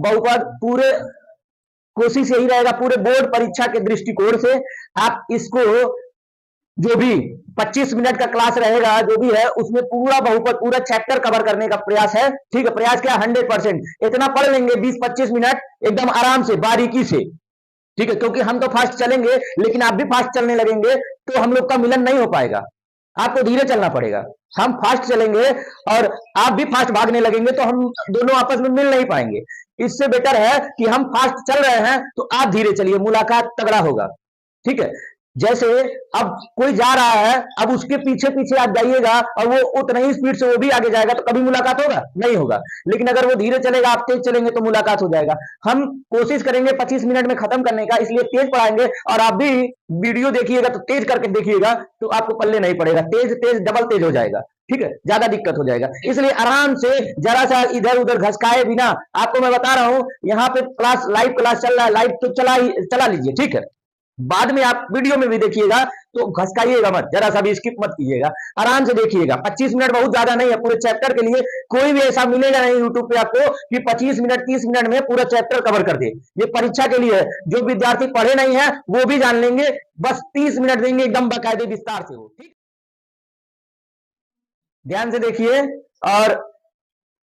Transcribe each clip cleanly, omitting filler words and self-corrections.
बहुपद पूरे कोशिश यही रहेगा पूरे बोर्ड परीक्षा के दृष्टिकोण से आप इसको जो भी 25 मिनट का क्लास रहेगा जो भी है उसमें पूरा बहुपद पूरा चैप्टर कवर करने का प्रयास है। ठीक है, प्रयास क्या 100% इतना पढ़ लेंगे 20-25 मिनट एकदम आराम से बारीकी से। ठीक है, क्योंकि हम तो फास्ट चलेंगे लेकिन आप भी फास्ट चलने लगेंगे तो हम लोग का मिलन नहीं हो पाएगा, आपको धीरे चलना पड़ेगा। हम फास्ट चलेंगे और आप भी फास्ट भागने लगेंगे तो हम दोनों आपस में मिल नहीं पाएंगे। इससे बेटर है कि हम फास्ट चल रहे हैं तो आप धीरे चलिए, मुलाकात तगड़ा होगा। ठीक है, जैसे अब कोई जा रहा है, अब उसके पीछे पीछे आप जाइएगा और वो उतना ही स्पीड से वो भी आगे जाएगा तो कभी मुलाकात होगा नहीं होगा। लेकिन अगर वो धीरे चलेगा आप तेज चलेंगे तो मुलाकात हो जाएगा। हम कोशिश करेंगे 25 मिनट में खत्म करने का, इसलिए तेज पढ़ाएंगे और आप भी वीडियो देखिएगा तो तेज करके देखिएगा तो आपको पल्ले नहीं पड़ेगा, तेज तेज डबल तेज हो जाएगा। ठीक है, ज्यादा दिक्कत हो जाएगा। इसलिए आराम से जरा सा इधर उधर घसकाए बिना आपको मैं बता रहा हूं, यहाँ पे क्लास लाइव क्लास चल रहा है, लाइव तो चला लीजिए। ठीक है, बाद में आप वीडियो में भी देखिएगा तो घसकाइएगा मत, जरा सा भी स्किप मत कीजिएगा, आराम से देखिएगा। 25 मिनट बहुत ज्यादा नहीं है पूरे चैप्टर के लिए, कोई भी ऐसा मिलेगा नहीं यूट्यूब पे आपको कि 25 मिनट 30 मिनट में पूरा चैप्टर कवर कर दे। ये परीक्षा के लिए है, जो विद्यार्थी पढ़े नहीं है वो भी जान लेंगे, बस 30 मिनट देंगे एकदम बाकायदे विस्तार से वो। ठीक, ध्यान से देखिए और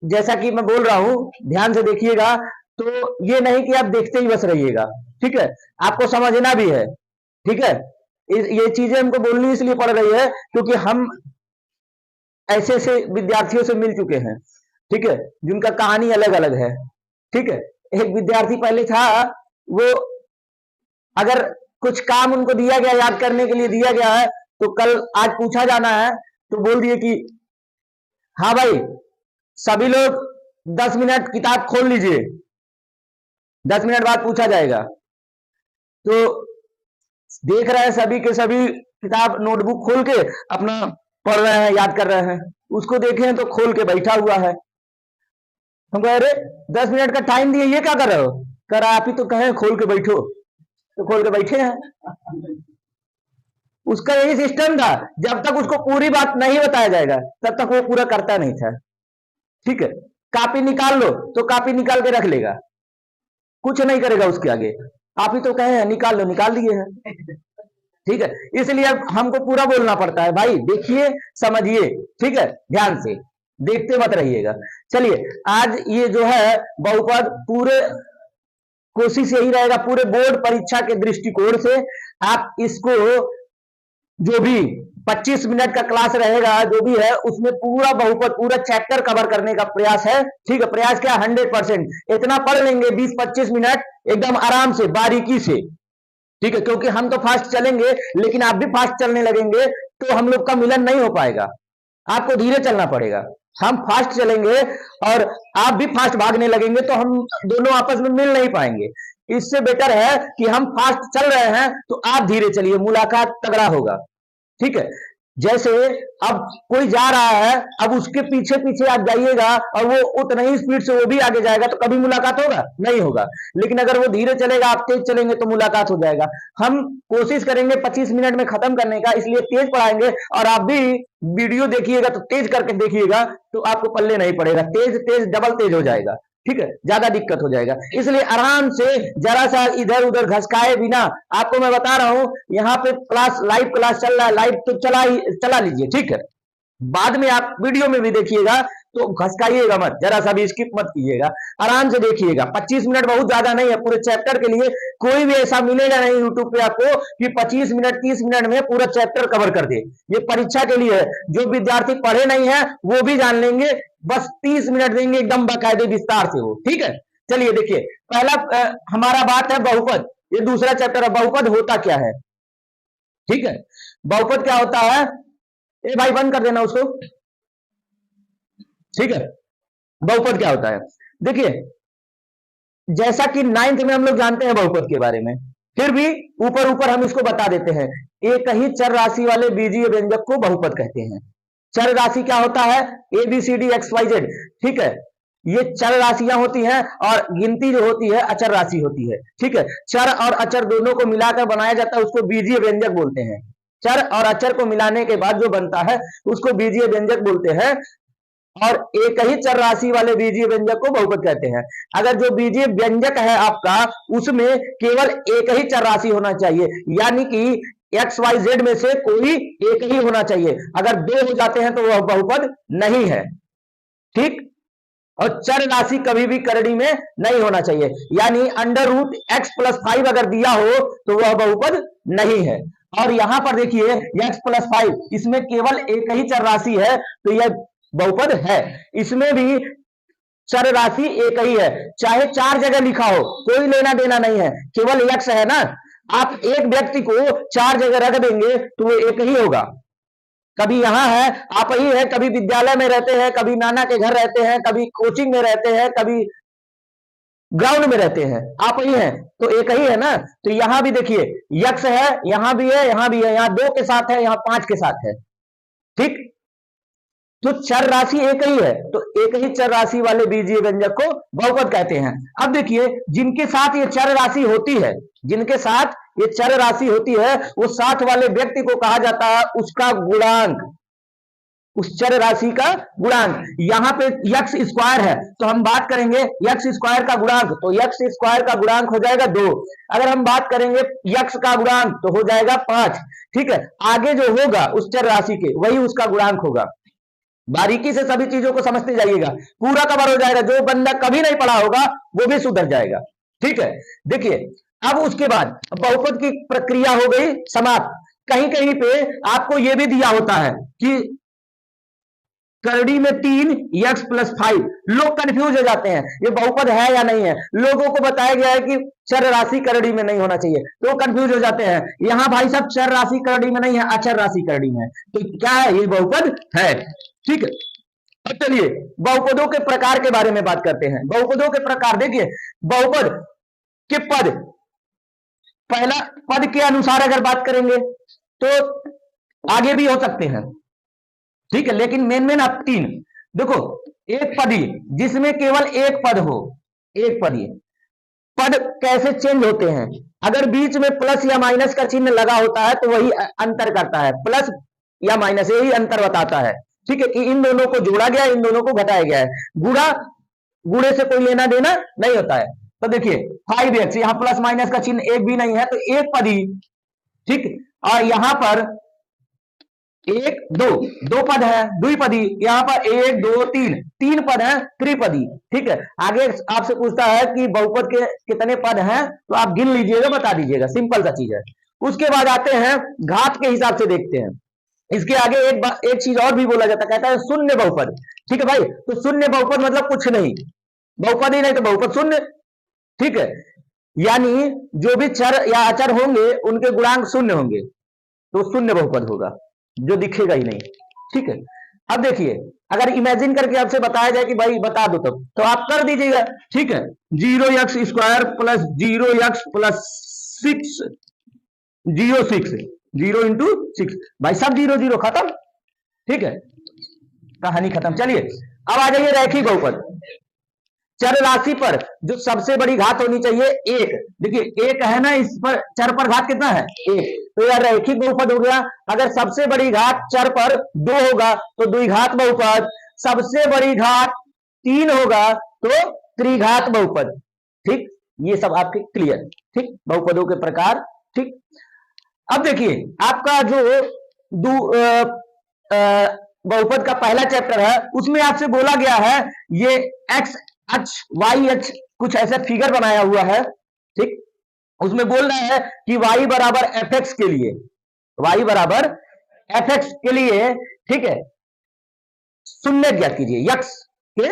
जैसा कि मैं बोल रहा हूं ध्यान से देखिएगा, तो ये नहीं कि आप देखते ही बस रहिएगा। ठीक है, आपको समझना भी है। ठीक है, ये चीजें हमको बोलनी इसलिए पड़ रही है क्योंकि हम ऐसे ऐसे विद्यार्थियों से मिल चुके हैं। ठीक है, जिनका कहानी अलग अलग है। ठीक है, एक विद्यार्थी पहले था, वो अगर कुछ काम उनको दिया गया, याद करने के लिए दिया गया है, तो कल आज पूछा जाना है तो बोल दिए कि हाँ भाई सभी लोग 10 मिनट किताब खोल लीजिए, 10 मिनट बाद पूछा जाएगा। तो देख रहे हैं सभी के सभी किताब नोटबुक खोल के अपना पढ़ रहे हैं, याद कर रहे हैं। उसको देखे तो खोल के बैठा हुआ है। हम कह रहे 10 मिनट का टाइम दिए, ये क्या कर रहे हो? कह रहा आप ही तो कहे खोल के बैठो, तो खोल के बैठे हैं। उसका यही सिस्टम था, जब तक उसको पूरी बात नहीं बताया जाएगा तब तक वो पूरा करता नहीं था। ठीक है, कॉपी निकाल लो तो कॉपी निकाल के रख लेगा, कुछ नहीं करेगा उसके आगे। आप ही तो कहे निकाल लो, निकाल दिए हैं। ठीक है, इसलिए अब हमको पूरा बोलना पड़ता है, भाई देखिए समझिए। ठीक है, ध्यान से देखते मत रहिएगा। चलिए, आज ये जो है बहुपद पूरे कोशिश यही रहेगा पूरे बोर्ड परीक्षा के दृष्टिकोण से आप इसको जो भी 25 मिनट का क्लास रहेगा जो भी है उसमें पूरा बहुपद पूरा चैप्टर कवर करने का प्रयास है। ठीक है, प्रयास क्या 100% इतना पढ़ लेंगे 20-25 मिनट एकदम आराम से बारीकी से। ठीक है, क्योंकि हम तो फास्ट चलेंगे लेकिन आप भी फास्ट चलने लगेंगे तो हम लोग का मिलन नहीं हो पाएगा, आपको धीरे चलना पड़ेगा। हम फास्ट चलेंगे और आप भी फास्ट भागने लगेंगे तो हम दोनों आपस में मिल नहीं पाएंगे। इससे बेटर है कि हम फास्ट चल रहे हैं तो आप धीरे चलिए, मुलाकात तगड़ा होगा। ठीक है, जैसे अब कोई जा रहा है, अब उसके पीछे पीछे आप जाइएगा और वो उतना ही स्पीड से वो भी आगे जाएगा तो कभी मुलाकात होगा नहीं होगा। लेकिन अगर वो धीरे चलेगा आप तेज चलेंगे तो मुलाकात हो जाएगा। हम कोशिश करेंगे 25 मिनट में खत्म करने का, इसलिए तेज पढ़ाएंगे और आप भी वीडियो देखिएगा तो तेज करके देखिएगा तो आपको पल्ले नहीं पड़ेगा, तेज तेज डबल तेज हो जाएगा। ठीक है, ज्यादा दिक्कत हो जाएगा। इसलिए आराम से जरा सा इधर उधर घसकाए बिना आपको मैं बता रहा हूं, यहाँ पे क्लास लाइव क्लास चल रहा है, लाइव तो चला लीजिए। ठीक है, बाद में आप वीडियो में भी देखिएगा तो घसकाइएगा मत, जरा सा भी स्किप मत कीजिएगा, आराम से देखिएगा। 25 मिनट बहुत ज्यादा नहीं है पूरे चैप्टर के लिए, कोई भी ऐसा मिलेगा नहीं यूट्यूब पे आपको कि 25 मिनट 30 मिनट में पूरा चैप्टर कवर कर दे। ये परीक्षा के लिए है, जो विद्यार्थी पढ़े नहीं है वो भी जान लेंगे, बस 30 मिनट देंगे एकदम बाकायदे विस्तार से वो। ठीक है, चलिए देखिए, पहला हमारा बात है बहुपद, ये दूसरा चैप्टर है। बहुपद होता क्या है? ठीक है, बहुपद क्या होता है? ए भाई बंद कर देना उसको। ठीक है, बहुपद क्या होता है? देखिए, जैसा कि 9th में हम लोग जानते हैं बहुपद के बारे में, फिर भी ऊपर ऊपर हम इसको बता देते हैं। एक ही चर राशि वाले बीजीय व्यंजक को बहुपद कहते हैं। चर राशि क्या होता है? ABCD XYZ। ठीक है, ये चर राशियां होती हैं और गिनती जो होती है अचर राशि होती है। ठीक है, चर और अचर दोनों को मिलाकर बनाया जाता है, उसको बीजीय व्यंजक बोलते हैं। चर और अचर को मिलाने के बाद जो बनता है उसको बीजीय व्यंजक बोलते हैं। और एक ही चर राशि वाले बीजीय व्यंजक को बहुपद कहते हैं। अगर जो बीजीय व्यंजक है आपका उसमें केवल एक ही चर राशि होना चाहिए, यानी कि एक्स वाई जेड में से कोई एक ही होना चाहिए। अगर दो हो जाते हैं तो वह बहुपद नहीं है, ठीक। और चर राशि कभी भी करड़ी में नहीं होना चाहिए, यानी अंडर रूट एक्स प्लस 5 अगर दिया हो तो वह बहुपद नहीं है। और यहां पर देखिए एक्स प्लस 5, इसमें केवल एक ही चर राशि है तो यह बहुपद है। इसमें भी चर राशि एक ही है, चाहे 4 जगह लिखा हो, कोई लेना देना नहीं है, केवल एक्स है ना। आप एक व्यक्ति को 4 जगह रख देंगे तो वो एक ही होगा। कभी यहां है आप ही है, कभी विद्यालय में रहते हैं, कभी नाना के घर रहते हैं, कभी कोचिंग में रहते हैं, कभी ग्राउंड में रहते हैं, आप ही हैं तो एक ही है ना। तो यहां भी देखिए यक्स है, यहां भी है, यहां भी है, यहां 2 के साथ है, यहां 5 के साथ है, ठीक। तो चर राशि एक ही है, तो एक ही चर राशि वाले बीजीय व्यंजक को बहुपद कहते हैं। अब देखिए जिनके साथ ये चर राशि होती है, जिनके साथ ये चर राशि होती है, वो साथ वाले व्यक्ति को कहा जाता है उसका गुणांक, उस चर राशि का गुणांक। यहां पे यक्स स्क्वायर है तो हम बात करेंगे यक्स स्क्वायर का गुणांक, तो यक्स स्क्वायर का गुणांक हो जाएगा 2। अगर हम बात करेंगे यक्स का गुणांक तो हो जाएगा 5, ठीक है। आगे जो होगा उस चर राशि के वही उसका गुणांक होगा। बारीकी से सभी चीजों को समझते जाइएगा, पूरा कवर हो जाएगा। जो बंदा कभी नहीं पढ़ा होगा वो भी सुधर जाएगा, ठीक है। देखिए अब उसके बाद बहुपद की प्रक्रिया हो गई समाप्त। कहीं कहीं पे आपको यह भी दिया होता है कि करड़ी में 3 एक्स प्लस 5, लोग कंफ्यूज हो जाते हैं ये बहुपद है या नहीं है। लोगों को बताया गया है कि चर राशि करड़ी में नहीं होना चाहिए तो वो कंफ्यूज हो जाते हैं। यहां भाई साहब चर राशि करड़ी में नहीं है, अचर राशि करड़ी में है, तो क्या है ये बहुपद है, ठीक है। अब चलिए बहुपदों के प्रकार के बारे में बात करते हैं। बहुपदों के प्रकार देखिए, बहुपद के पद, पहला पद के अनुसार अगर बात करेंगे तो आगे भी हो सकते हैं, ठीक है, लेकिन मेन आप 3 देखो। एक पदी जिसमें केवल एक पद हो, एक पदी, पद कैसे चेंज होते हैं। अगर बीच में प्लस या माइनस का चिन्ह लगा होता है तो वही अंतर करता है, प्लस या माइनस यही अंतर बताता है, ठीक है, कि इन दोनों को जोड़ा गया, इन दोनों को घटाया गया है। गुणा, गुणे से कोई लेना देना नहीं होता है। तो देखिए 5x, यहां प्लस माइनस का चिन्ह एक भी नहीं है तो एक पदी, ठीक। और यहां पर एक दो पद है, द्विपदी, यहां पर 1 2 3 3 पद है, त्रिपदी, ठीक है। आगे आपसे पूछता है कि बहुपद के कितने पद हैं तो आप गिन लीजिएगा, बता दीजिएगा, सिंपल सा चीज है। उसके बाद आते हैं घात के हिसाब से देखते हैं। इसके आगे एक चीज और भी बोला जाता है, कहता है शून्य बहुपद, ठीक है भाई। तो शून्य बहुपद मतलब कुछ नहीं, बहुपद ही नहीं तो बहुपद शून्य, ठीक है। यानी जो भी चर या अचर होंगे उनके गुणांक शून्य होंगे तो शून्य बहुपद होगा, जो दिखेगा ही नहीं, ठीक है। अब देखिए अगर इमेजिन करके आपसे बताया जाए कि भाई बता दो तब तो आप कर दीजिएगा, ठीक है। 0x square plus 0x plus 6, 0 0 into 6, भाई सब 0 0 खत्म, ठीक है, कहानी खत्म। चलिए अब आ जाइए रैखिक बहुपद। चर राशि पर जो सबसे बड़ी घात होनी चाहिए 1, देखिए 1 है ना, इस पर चर पर घात कितना है 1, तो यह रैखिक बहुपद हो गया। अगर सबसे बड़ी घात चर पर 2 होगा तो द्विघात बहुपद, सबसे बड़ी घात 3 होगा तो त्रिघात बहुपद, ठीक। ये सब आपके क्लियर, ठीक, बहुपदों के प्रकार, ठीक। अब देखिए आपका जो बहुपद का पहला चैप्टर है उसमें आपसे बोला गया है ये एक्स अक्ष वाई अक्ष कुछ ऐसा फिगर बनाया हुआ है, ठीक। उसमें बोल रहा है कि y बराबर एफ एक्स के लिए, y बराबर एफ एक्स के लिए, ठीक है, शून्य ज्ञात कीजिए, यक्स के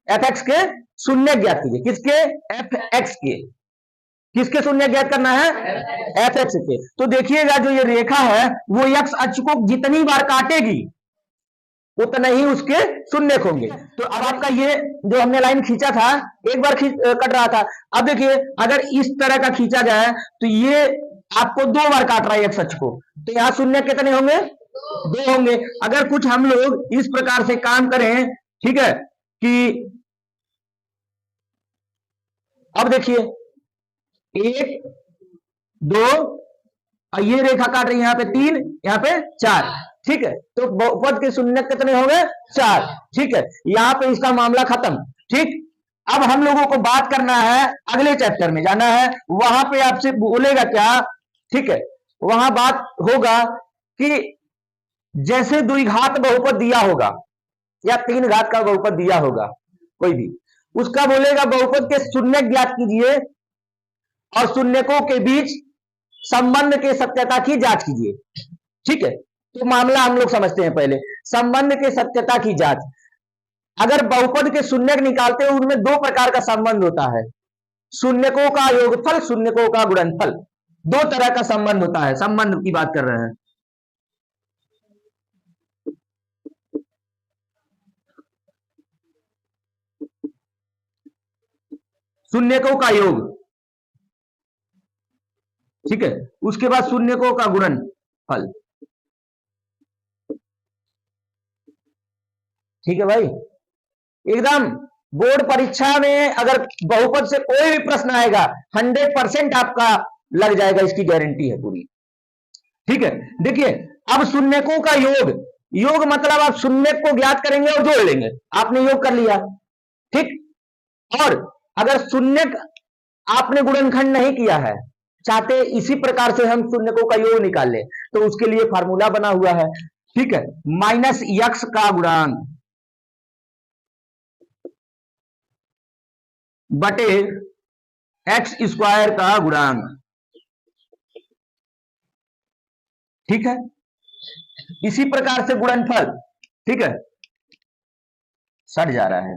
एफ एक्स के शून्य ज्ञात कीजिए, किसके एफ एक्स के, किसके शून्य ज्ञात करना है एफ एक्स के। तो देखिएगा जो ये रेखा है वो यक्स अक्ष को जितनी बार काटेगी उतना ही उसके शून्य होंगे। तो अब आपका ये जो हमने लाइन खींचा था एक बार कट रहा था, अब देखिए अगर इस तरह का खींचा जाए तो ये आपको 2 बार काट रहा है एक्स अक्ष को, तो यहां शून्य कितने होंगे 2 होंगे। अगर कुछ हम लोग इस प्रकार से काम करें, ठीक है, कि अब देखिए 1 2 और ये रेखा काट रही है, यहाँ पे 3, यहाँ पे 4, ठीक है, तो बहुपद के शून्यक कितने हो गए? 4। ठीक है, यहां पे इसका मामला खत्म। ठीक, अब हम लोगों को बात करना है, अगले चैप्टर में जाना है, वहां पे आपसे बोलेगा क्या? ठीक है, वहां बात होगा कि जैसे द्विघात बहुपद दिया होगा या 3 घात का बहुपद दिया होगा कोई भी, उसका बोलेगा बहुपद के शून्यक ज्ञात कीजिए और शून्यकों के बीच संबंध के सत्यता की जांच कीजिए। ठीक है, तो मामला हम लोग समझते हैं पहले। संबंध के सत्यता की जांच, अगर बहुपद के शून्यक निकालते हो उनमें 2 प्रकार का संबंध होता है, शून्यकों का योगफल, शून्यकों का गुणनफल। 2 तरह का संबंध होता है, संबंध की बात कर रहे हैं। शून्यकों का योग, ठीक है, उसके बाद शून्यकों का गुणनफल। ठीक है भाई, एकदम बोर्ड परीक्षा में अगर बहुपद से कोई भी प्रश्न आएगा 100% आपका लग जाएगा, इसकी गारंटी है पूरी। ठीक है, देखिए अब शून्यकों का योग, योग मतलब आप शून्यक को ज्ञात करेंगे और जोड़ लेंगे, आपने योग कर लिया। ठीक, और अगर शून्यक आपने गुणनखंड नहीं किया है, चाहते इसी प्रकार से हम शून्यकों का योग निकाल ले, तो उसके लिए फार्मूला बना हुआ है। ठीक है, माइनस यक्स का गुणांक बटे एक्स स्क्वायर का गुणांक। ठीक है, इसी प्रकार से गुणनफल। ठीक है, सट जा रहा है।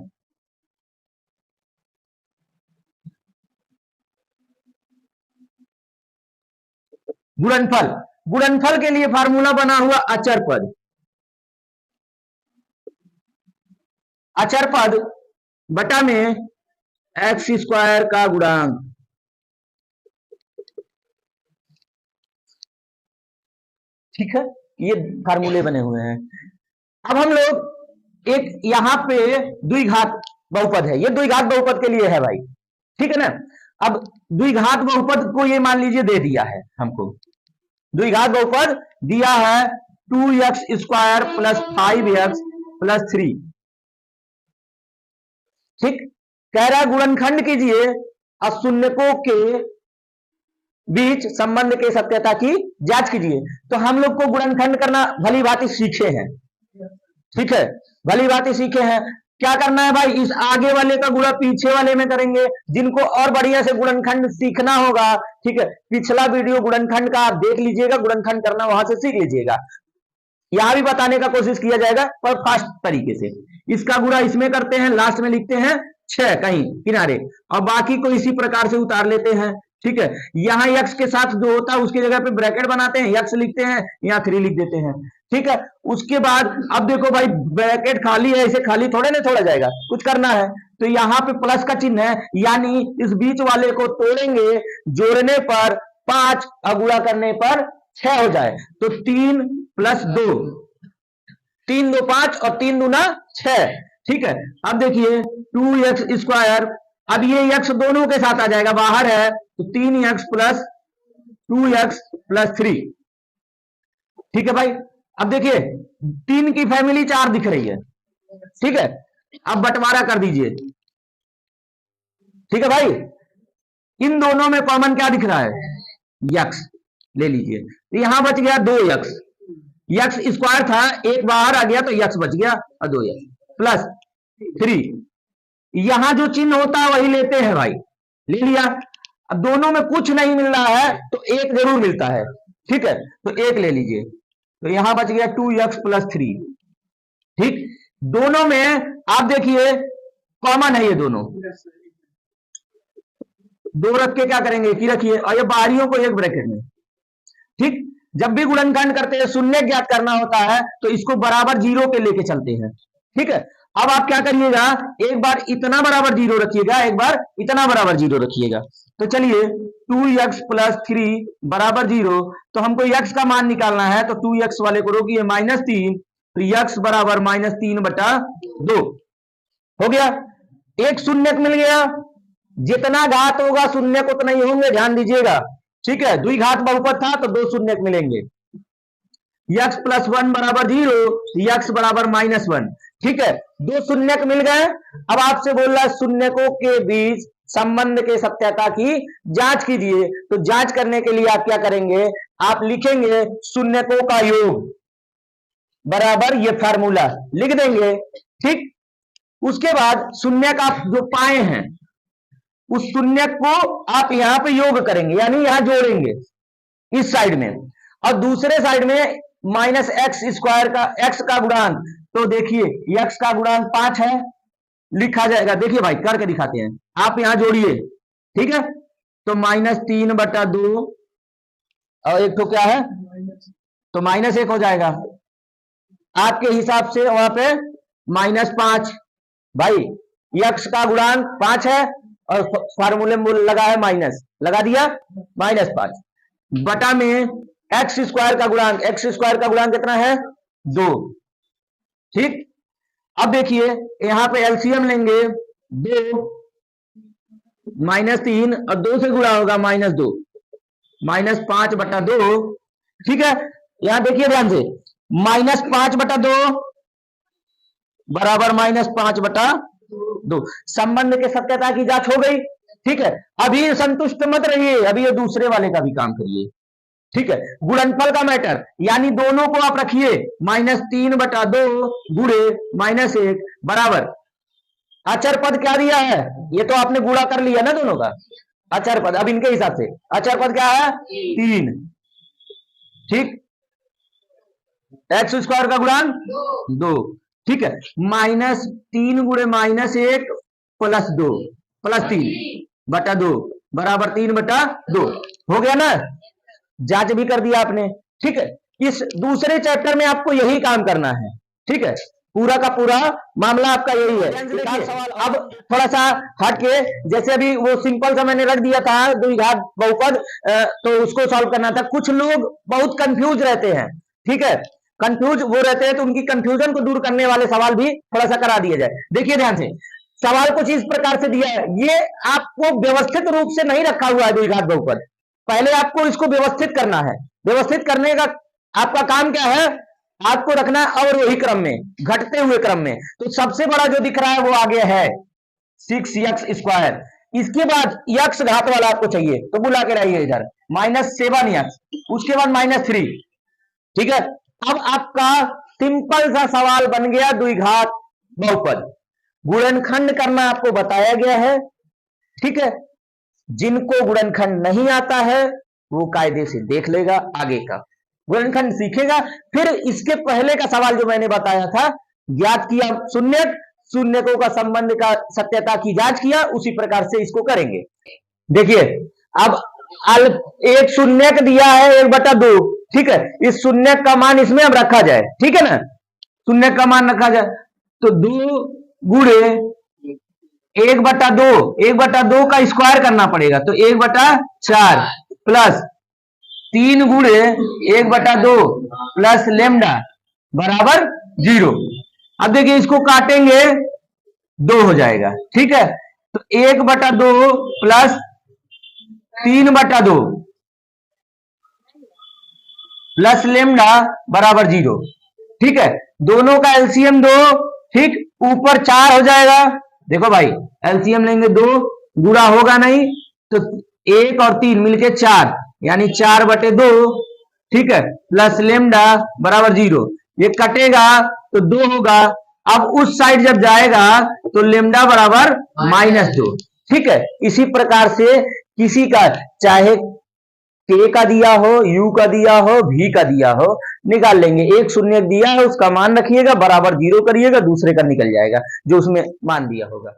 गुणनफल, गुणनफल के लिए फार्मूला बना हुआ अचर पद, अचर पद बटा में एक्स स्क्वायर का गुणांक। ठीक है, ये फार्मूले बने हुए हैं। अब हम लोग एक यहां पे द्विघात बहुपद है, ये द्विघात बहुपद के लिए है भाई। ठीक है ना, अब द्विघात बहुपद को ये मान लीजिए दे दिया है हमको, द्विघात बहुपद दिया है 2x square plus 5x plus 3। ठीक, कह रहा है गुणनखंड कीजिए और शून्यकों के बीच संबंध के सत्यता की जांच कीजिए। तो हम लोग को गुणनखंड करना भली भांति सीखे हैं। ठीक है, भली भांति सीखे हैं। क्या करना है भाई, इस आगे वाले का गुणा पीछे वाले में करेंगे। जिनको और बढ़िया से गुणनखंड सीखना होगा, ठीक है, पिछला वीडियो गुणनखंड का आप देख लीजिएगा, गुणनखंड करना वहां से सीख लीजिएगा। यहां भी बताने का कोशिश किया जाएगा पर फास्ट तरीके से। इसका गुणा इसमें करते हैं, लास्ट में लिखते हैं 6 कहीं किनारे, और बाकी को इसी प्रकार से उतार लेते हैं। ठीक है, यहाँ यक्स के साथ जो होता है उसकी जगह पे ब्रैकेट बनाते हैं, यक्स लिखते हैं, यहाँ 3 लिख देते हैं। ठीक है, उसके बाद अब देखो भाई ब्रैकेट खाली है, इसे खाली थोड़े ना छोड़ा जाएगा, कुछ करना है तो यहाँ पे प्लस का चिन्ह है, यानी इस बीच वाले को तोड़ेंगे, जोड़ने पर 5 और गुणा करने पर 6 हो जाए तो 3 प्लस 2, 3 2 5 और 3 दूना 6। ठीक है, अब देखिए 2x स्क्वायर, अब ये x दोनों के साथ आ जाएगा, बाहर है तो 3x प्लस 2x प्लस 3। ठीक है भाई, अब देखिए 3 की फैमिली 4 दिख रही है। ठीक है, अब बंटवारा कर दीजिए। ठीक है भाई, इन दोनों में कॉमन क्या दिख रहा है, x ले लीजिए, तो यहां बच गया 2x, x स्क्वायर था, एक बाहर आ गया तो x बच गया और 2x प्लस 3। यहां जो चिन्ह होता है वही लेते हैं भाई, ले लिया। अब दोनों में कुछ नहीं मिल रहा है तो एक जरूर मिलता है। ठीक है, तो एक ले लीजिए, तो यहां बच गया 2x प्लस 3। ठीक, दोनों में आप देखिए कॉमन है, ये दोनों 2 रख के क्या करेंगे, एक ही रखिए, और ये बाहरियों को एक ब्रैकेट में। ठीक, जब भी गुणनखंड करते हैं शून्य ज्ञात करना होता है तो इसको बराबर 0 पे लेके चलते हैं। ठीक है, अब आप क्या करिएगा, एक बार इतना बराबर 0 रखिएगा, एक बार इतना बराबर 0 रखिएगा। तो चलिए 2x प्लस 3 बराबर 0, तो हमको x का मान निकालना है, तो 2x वाले को रोकिए -3, तो x बराबर -3/2 हो गया। एक शून्यक मिल गया, जितना घात होगा शून्यक उतना ही होंगे, ध्यान दीजिएगा। ठीक है, द्विघात बहुपद था तो 2 शून्यक मिलेंगे। यक्स प्लस 1 बराबर 0, यक्स बराबर -1। ठीक है, दो शून्यक मिल गए। अब आपसे बोल रहा है शून्यकों के बीच संबंध के सत्यता की जांच कीजिए। तो जांच करने के लिए आप क्या करेंगे, आप लिखेंगे शून्यकों का योग बराबर ये फार्मूला लिख देंगे। ठीक, उसके बाद शून्यक आप जो पाए हैं उस शून्यक को आप यहां पे योग करेंगे, यानी यहां जोड़ेंगे इस साइड में, और दूसरे साइड में -x² का x का गुणांक। तो देखिए x का गुणांक 5 है, लिखा जाएगा। देखिए भाई करके दिखाते हैं, आप यहां जोड़िए। ठीक है, तो -3/2 और एक तो क्या है, तो -1 हो जाएगा आपके हिसाब से वहां पे -5। भाई यक्स का गुणांक 5 है और फार्मूले में लगा है माइनस, लगा दिया -5 बटा में x² का गुणांक, x² का गुणांक कितना है 2। ठीक, अब देखिए यहां पे एलसीएम लेंगे 2 -3 और 2 से गुणा होगा -2, -5/2। ठीक है, यहां देखिए ध्यान से, -5/2 बराबर -5/2। संबंध के सत्यता की जांच हो गई। ठीक है, अभी संतुष्ट मत रहिए, अभी ये दूसरे वाले का भी काम करिए। ठीक है, गुणनफल का मैटर, यानी दोनों को आप रखिए -3/2 गुणे -1 बराबर अचर पद क्या दिया है, ये तो आपने गुणा कर लिया ना दोनों का अचर पद। अब इनके हिसाब से अचर पद क्या है 3। ठीक, x² का गुणांक 2। ठीक है, -3 गुणे -1 + 2 + 3/2 बराबर 3/2 हो गया ना। जांच भी कर दिया आपने। ठीक है, इस दूसरे चैप्टर में आपको यही काम करना है। ठीक है, पूरा का पूरा मामला आपका यही है। अब थोड़ा सा हट के, जैसे अभी वो सिंपल सा मैंने रख दिया था द्विघात बहुपद, तो उसको सॉल्व करना था। कुछ लोग बहुत कंफ्यूज रहते हैं। ठीक है, कंफ्यूज वो रहते हैं, तो उनकी कंफ्यूजन को दूर करने वाले सवाल भी थोड़ा सा करा दिया जाए। देखिए ध्यान से, सवाल कुछ इस प्रकार से दिया है, ये आपको व्यवस्थित रूप से नहीं रखा हुआ है द्विघात बहुपद। पहले आपको इसको व्यवस्थित करना है। व्यवस्थित करने का आपका काम क्या है, आपको रखना है अवरोही क्रम में, घटते हुए क्रम में। तो सबसे बड़ा जो दिख रहा है वो आगे है 6x²। इसके बाद यक्स घात वाला आपको चाहिए, तो बुला के रहिए इधर -7x, उसके बाद -3। ठीक है, अब आपका सिंपल सा सवाल बन गया द्विघात बहुपद। गुणनखंड करना आपको बताया गया है। ठीक है, जिनको गुणनखंड नहीं आता है वो कायदे से देख लेगा, आगे का गुणनखंड सीखेगा। फिर इसके पहले का सवाल जो मैंने बताया था, ज्ञात किया शून्यक, शून्यकों का संबंध का सत्यता की जांच किया, उसी प्रकार से इसको करेंगे। देखिए अब एक शून्यक दिया है 1/2। ठीक है, इस शून्यक का मान इसमें अब रखा जाए। ठीक है ना, शून्यक का मान रखा जाए, तो 2 गुणे 1/2, 1/2 का स्क्वायर करना पड़ेगा, तो 1/4 प्लस 3 गुणे 1/2 प्लस लेमडा बराबर 0। अब देखिए इसको काटेंगे 2 हो जाएगा। ठीक है, तो 1/2 प्लस 3/2 प्लस लेमडा बराबर 0। ठीक है, दोनों का एलसीएम 2। ठीक, ऊपर 4 हो जाएगा। देखो भाई एलसीएम लेंगे 2, गुणा होगा नहीं, तो 1 और 3 मिलके 4, यानी 4/2। ठीक है, प्लस लेमडा बराबर 0। ये कटेगा तो 2 होगा। अब उस साइड जब जाएगा तो लेमडा बराबर -2। ठीक है, इसी प्रकार से किसी का चाहे k का दिया हो, u का दिया हो, v का दिया हो, निकाल लेंगे। एक शून्य दिया है उसका मान रखिएगा, बराबर 0 करिएगा, दूसरे का निकल जाएगा जो उसमें मान दिया होगा।